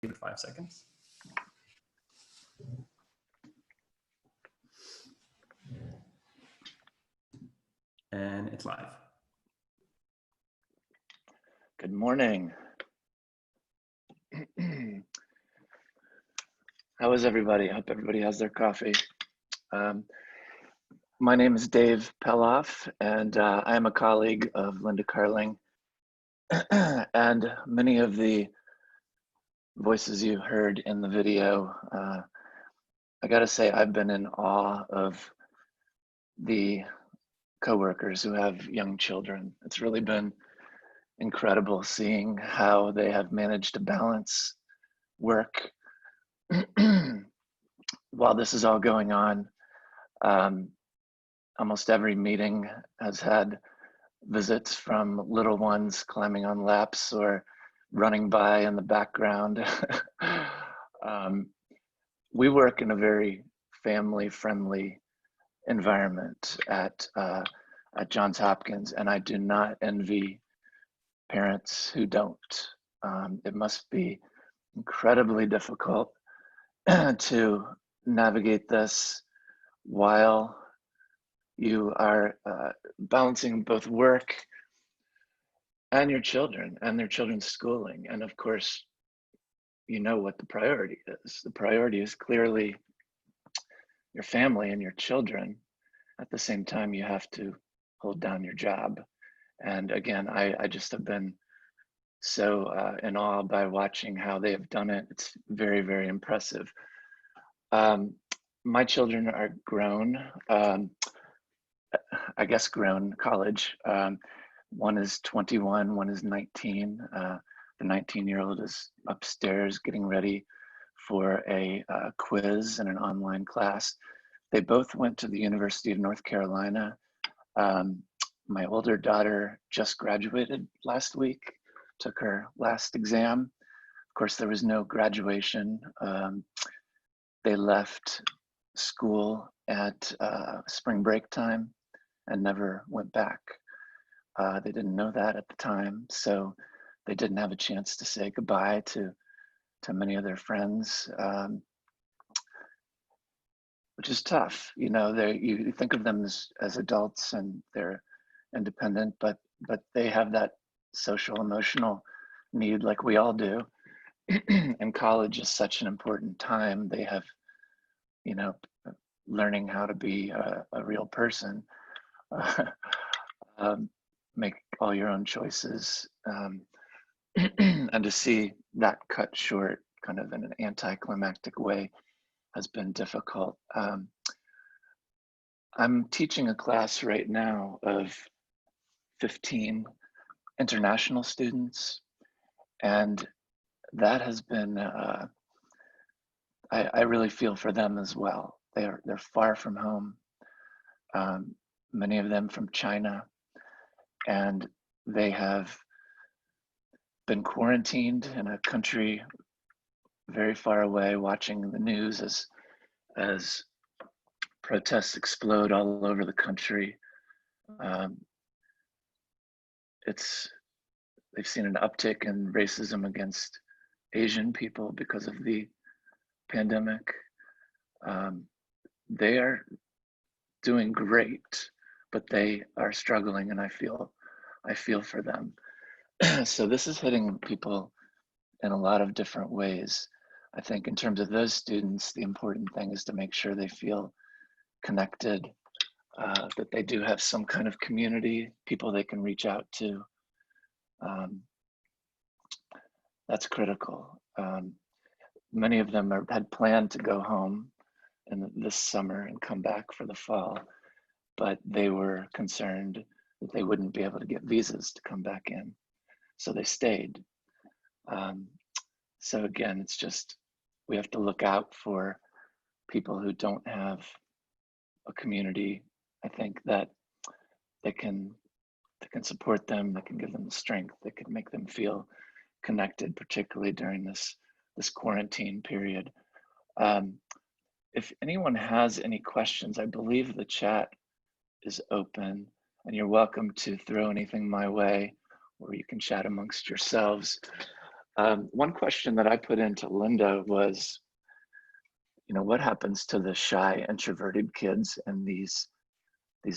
Give it 5 seconds. And it's live. Good morning. How is everybody? I hope everybody has their coffee. My name is Dave Peloff, and I am a colleague of Linda Carling. And many of the voices you heard in the video, I gotta say, I've been in awe of the coworkers who have young children. It's really been incredible seeing how they have managed to balance work while this is all going on. Almost every meeting has had visits from little ones climbing on laps or running by in the background. We work in a very family-friendly environment at Johns Hopkins, and I do not envy parents who don't. It must be incredibly difficult to navigate this while you are balancing both work and your children and their children's schooling. And of course, you know what the priority is. The priority is clearly your family and your children. At the same time, you have to hold down your job. And again, I just have been so in awe by watching how they have done it. It's very, very impressive. My children are grown, I guess grown, college. One is 21, one is 19. The 19-year-old is upstairs getting ready for a quiz and an online class. They both went to the University of North Carolina. My older daughter just graduated last week, took her last exam. Of course, there was no graduation. They left school at spring break time and never went back. They didn't know that at the time, so they didn't have a chance to say goodbye to many of their friends, which is tough. You know, you think of them as adults and they're independent, but they have that social emotional need like we all do. And college is such an important time. They have, you know, learning how to be a real person, make all your own choices, and to see that cut short kind of in an anticlimactic way has been difficult. I'm teaching a class right now of 15 international students, and that has been, I really feel for them as well. They're far from home, many of them from China, and they have been quarantined in a country very far away, watching the news as protests explode all over the country. They've seen an uptick in racism against Asian people because of the pandemic. They are doing great, but they are struggling, and I feel for them. So this is hitting people in a lot of different ways. I think in terms of those students, the important thing is to make sure they feel connected, that they do have some kind of community, people they can reach out to. That's critical. Many of them had planned to go home this summer and come back for the fall, but they were concerned that they wouldn't be able to get visas to come back in. So they stayed. So again, it's just, we have to look out for people who don't have a community. I think that they can support them, they can give them the strength, they can make them feel connected, particularly during this quarantine period. If anyone has any questions, I believe the chat is open, and you're welcome to throw anything my way, or you can chat amongst yourselves. One question that I put into Linda was, what happens to the shy, introverted kids in these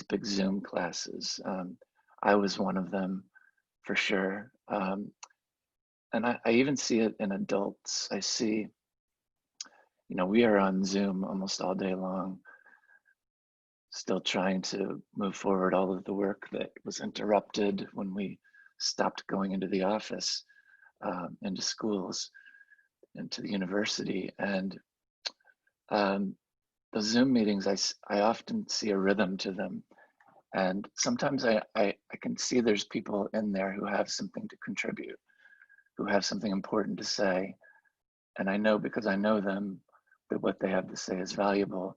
big Zoom classes? I was one of them for sure. And I even see it in adults. I see, we are on Zoom almost all day long, still trying to move forward all of the work that was interrupted when we stopped going into the office, into schools, into the university. And the Zoom meetings, I often see a rhythm to them. And sometimes I can see there's people in there who have something to contribute, who have something important to say. And I know, because I know them, that what they have to say is valuable,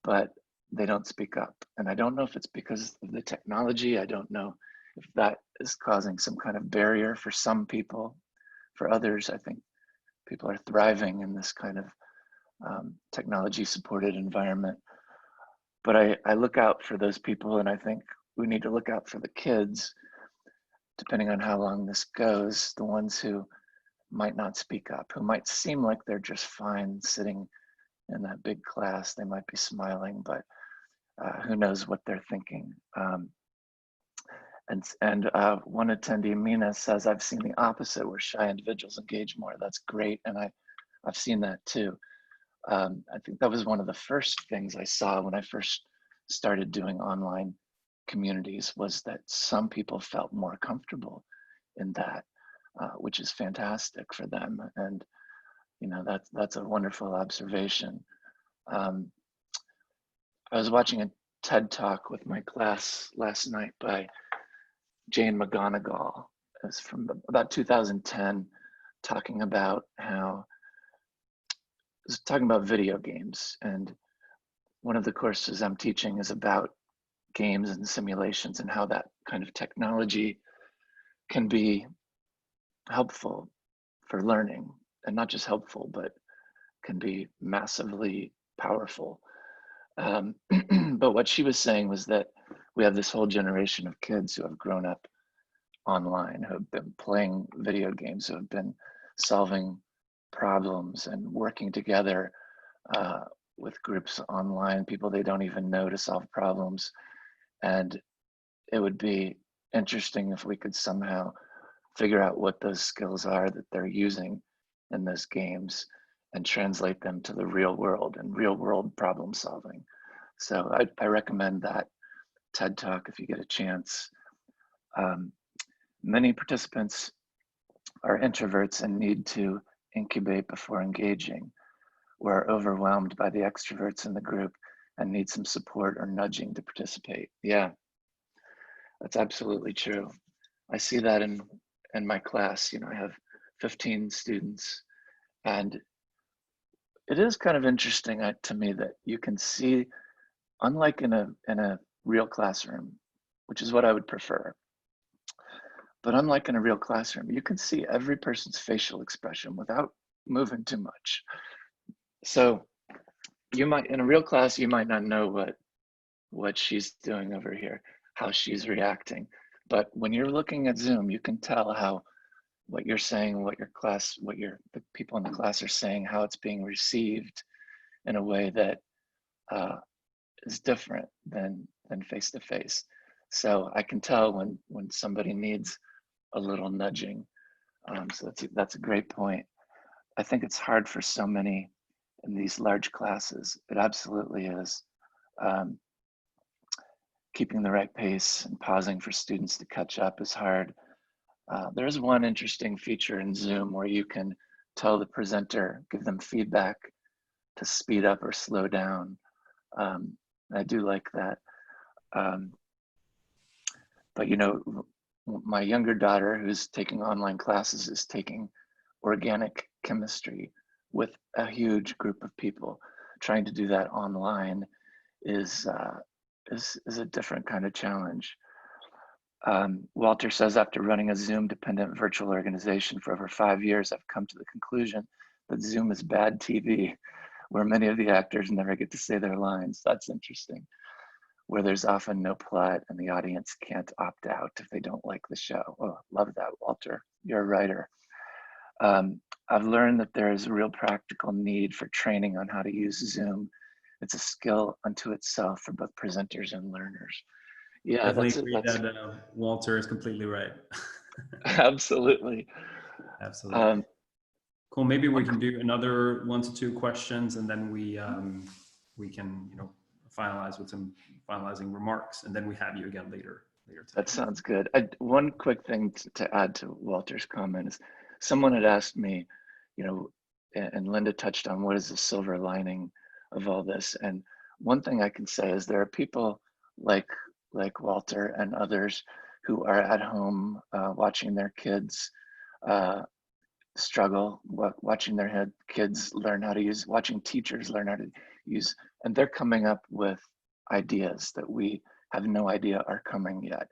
but they don't speak up. And I don't know if it's because of the technology. I don't know if that is causing some kind of barrier for some people. For others, I think people are thriving in this kind of technology supported environment. But I look out for those people, and I think we need to look out for the kids, depending on how long this goes, the ones who might not speak up, who might seem like they're just fine sitting in that big class. They might be smiling, but who knows what they're thinking. And one attendee, Mina, says, I've seen the opposite, where shy individuals engage more. That's great, and I've seen that too. I think that was one of the first things I saw when I first started doing online communities, was that some people felt more comfortable in that, which is fantastic for them. And that's a wonderful observation. I was watching a TED Talk with my class last night by Jane McGonigal. It's from about 2010, talking about video games. And one of the courses I'm teaching is about games and simulations, and how that kind of technology can be helpful for learning, and not just helpful, but can be massively powerful. But what she was saying was that we have this whole generation of kids who have grown up online, who have been playing video games, who have been solving problems and working together with groups online, people they don't even know, to solve problems. And it would be interesting if we could somehow figure out what those skills are that they're using in those games and translate them to the real world and real world problem solving. So I recommend that TED Talk if you get a chance. Many participants are introverts and need to incubate before engaging, or are overwhelmed by the extroverts in the group and need some support or nudging to participate. Yeah, that's absolutely true. I see that in my class. I have 15 students, and it is kind of interesting to me that you can see, unlike in a real classroom, which is what I would prefer, but unlike in a real classroom, you can see every person's facial expression without moving too much. So in a real class, you might not know what she's doing over here, how she's reacting. But when you're looking at Zoom, you can tell how what you're saying, what the people in the class are saying, how it's being received in a way that is different than face to face. So I can tell when somebody needs a little nudging. So that's a great point. I think it's hard for so many in these large classes. It absolutely is. Keeping the right pace and pausing for students to catch up is hard. There's one interesting feature in Zoom where you can tell the presenter, give them feedback to speed up or slow down. I do like that. But my younger daughter, who's taking online classes, is taking organic chemistry with a huge group of people. Trying to do that online is a different kind of challenge. Walter says, after running a Zoom-dependent virtual organization for over 5 years, I've come to the conclusion that Zoom is bad TV, where many of the actors never get to say their lines. That's interesting. Where there's often no plot and the audience can't opt out if they don't like the show. Oh, love that, Walter. You're a writer. I've learned that there is a real practical need for training on how to use Zoom. It's a skill unto itself for both presenters and learners. Yeah, Definitely that's it. agree that Walter is completely right. Absolutely. Absolutely. Cool. Maybe we can do another 1 to 2 questions, and then we can, you know, finalize with some finalizing remarks, and then we have you again later today. That sounds good. One quick thing to add to Walter's comment is someone had asked me, you know, and Linda touched on what is the silver lining of all this. And one thing I can say is there are people like Walter and others who are at home watching their kids struggle, watching their kids learn how to use, watching teachers learn how to use, and they're coming up with ideas that we have no idea are coming yet.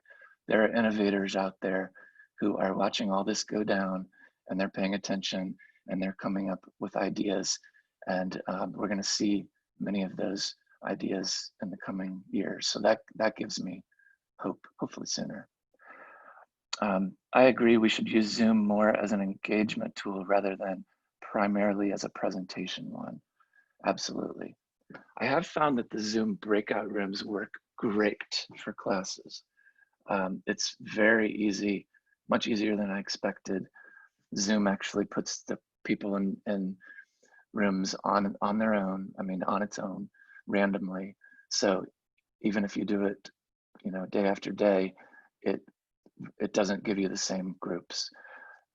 There are innovators out there who are watching all this go down, and they're paying attention, and they're coming up with ideas. And we're going to see many of those ideas in the coming years. So that gives me hope, hopefully sooner. I agree we should use Zoom more as an engagement tool rather than primarily as a presentation one. Absolutely. I have found that the Zoom breakout rooms work great for classes. It's very easy, much easier than I expected. Zoom actually puts the people in rooms on their own, I mean, on its own, randomly. So even if you do it, you know, day after day, it doesn't give you the same groups.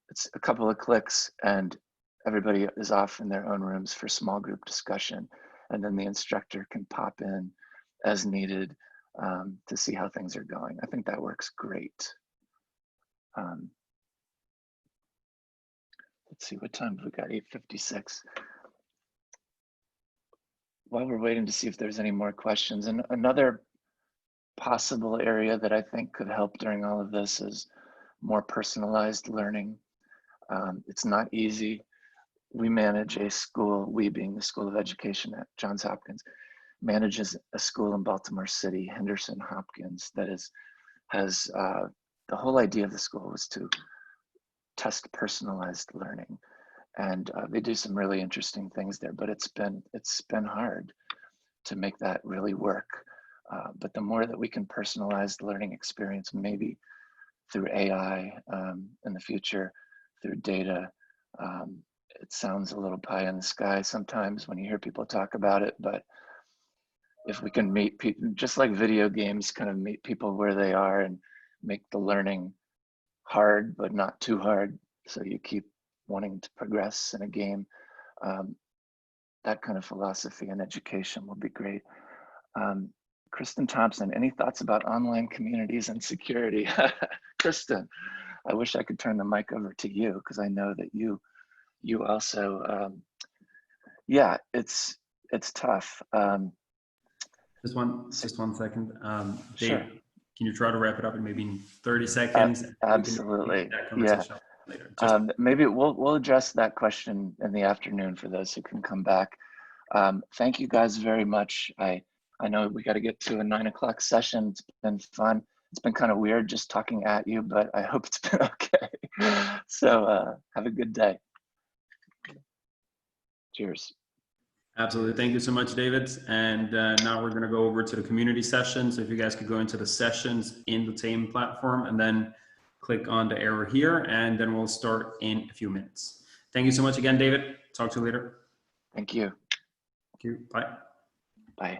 It's a couple of clicks and everybody is off in their own rooms for small group discussion. And then the instructor can pop in as needed to see how things are going. I think that works great. Let's see, what time have we got? 8:56. While we're waiting to see if there's any more questions, and another possible area that I think could help during all of this is more personalized learning. It's not easy. We manage a school, we being the School of Education at Johns Hopkins, manages a school in Baltimore City, Henderson Hopkins, that has the whole idea of the school was to test personalized learning. And they do some really interesting things there, but it's been hard to make that really work. But the more that we can personalize the learning experience, maybe through AI in the future, through data, it sounds a little pie in the sky sometimes when you hear people talk about it, but if we can meet people, just like video games, kind of meet people where they are and make the learning hard, but not too hard, so you keep wanting to progress in a game, that kind of philosophy and education will be great. Kristen Thompson, any thoughts about online communities and security? Kristen, I wish I could turn the mic over to you because I know that you also, yeah, it's tough. Just one second. Dave, Sure. can you try to wrap it up in maybe 30 seconds? Absolutely. That conversation later. Maybe we'll address that question in the afternoon for those who can come back. Thank you guys very much. I know we got to get to a 9 o'clock session. It's been fun. It's been kind of weird just talking at you, but I hope it's been okay. So have a good day. Cheers. Absolutely. Thank you so much, David. And now we're going to go over to the community session. So if you guys could go into the sessions in the same platform and then click on the arrow here, and then we'll start in a few minutes. Thank you so much again, David. Talk to you later. Thank you. Thank you. Bye. Bye.